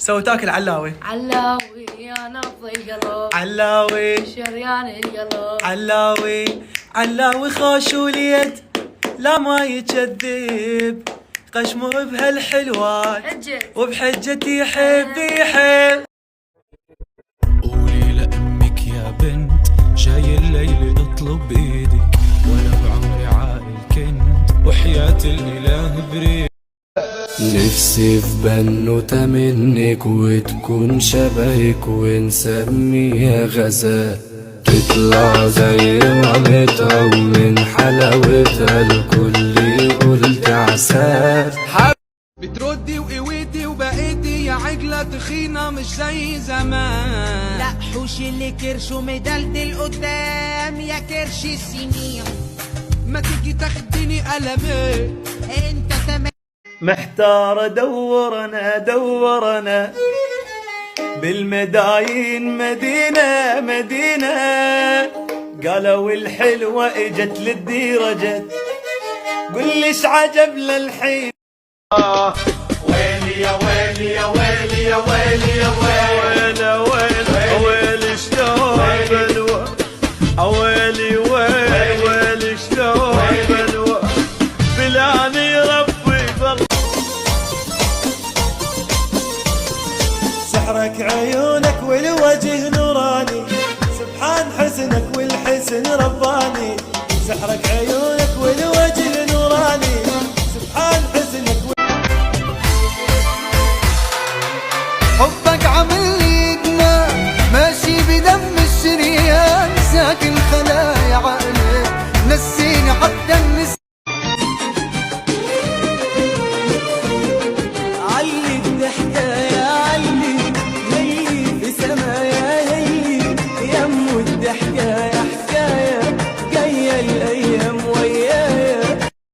سويتاك العلاوي. علاوي يا نبض القلب، علاوي شريان القلب، علاوي علاوي خوش واليد لا ما يكذب، قشمه بهالحلوات وبحجتي يحب يحب. قولي لأمك يا بنت جاي الليل اطلب بإيدك، ولا بعمري عاقل كنت وحياة الإله بريد. نفسي في بنوتة منك وتكون شبهك ونسميها غزال، تطلع زي مامتها ومن حلاوتها الكل يقول تعسال. بتردي وقويتي وبقيتي يا عجلة تخينة مش زي زمان. لا حوش اللي كرشه مدلدل قدام يا كرش السنين، ما تيجي تاخديني قلمين انت تمام. محتار دورنا بالمداين مدينة مدينة، قالوا الحلوة اجت للديرة جت، قل ليش عجب للحين. ويلي يا ويلي يا ويلي يا ويلي يا ويلي ويلي شلون بلوى، ويلي ويلي شلون بلوى، بلاني ربي بالله. سحرك عيونك والوجه نوراني، سبحان حسنك والحسن رباني، سحرك